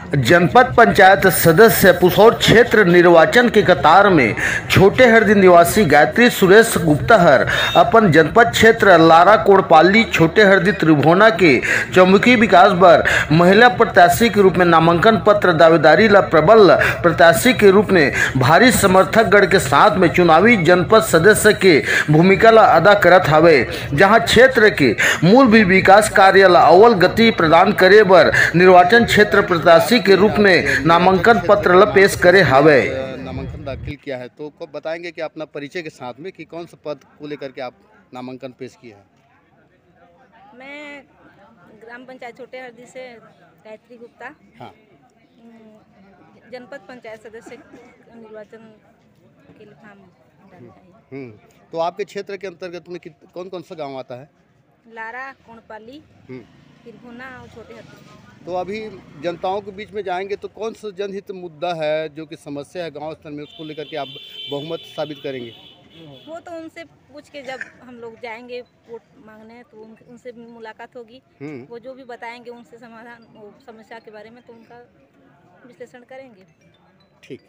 जनपद पंचायत सदस्य पुसौर क्षेत्र निर्वाचन के कतार में छोटे हरदी निवासी गायत्री सुरेश गुप्ताहर अपन जनपद क्षेत्र लारा कोड़पाली छोटे हरदी त्रिभुवना के चौमुखी विकास बर महिला प्रत्याशी के रूप में नामांकन पत्र दावेदारी ला प्रबल प्रत्याशी के रूप में भारी समर्थक गण के साथ में चुनावी जनपद सदस्य के भूमिका ला अदा करत हवे, जहां क्षेत्र के मूल भी विकास कार्य ला अव्वल गति प्रदान करे बर निर्वाचन क्षेत्र प्रत्याशी के रूप में नामांकन पत्र ला पेश करे हवे। नामांकन दाखिल किया है, तो कब बताएंगे कि अपना परिचय के साथ में कि कौन सा पद को लेकर के आप नामांकन पेश किया है? मैं ग्राम पंचायत छोटे हरदी से गायत्री गुप्ता, हाँ, जनपद पंचायत सदस्य निर्वाचन के लिए फॉर्म डालना है। तो आपके क्षेत्र के अंतर्गत में कौन कौन सा गांव आता है? लारा, कोड़पाली, त्रिभुवना और छोटे हरदी। तो अभी जनताओं के बीच में जाएंगे तो कौन सा जनहित मुद्दा है जो कि समस्या है गांव स्तर में, उसको लेकर के आप बहुमत साबित करेंगे? वो तो उनसे पूछ के जब हम लोग जाएंगे वोट मांगने तो उनसे मुलाकात होगी, वो जो भी बताएंगे उनसे समाधान समस्या के बारे में तो उनका विश्लेषण करेंगे। ठीक।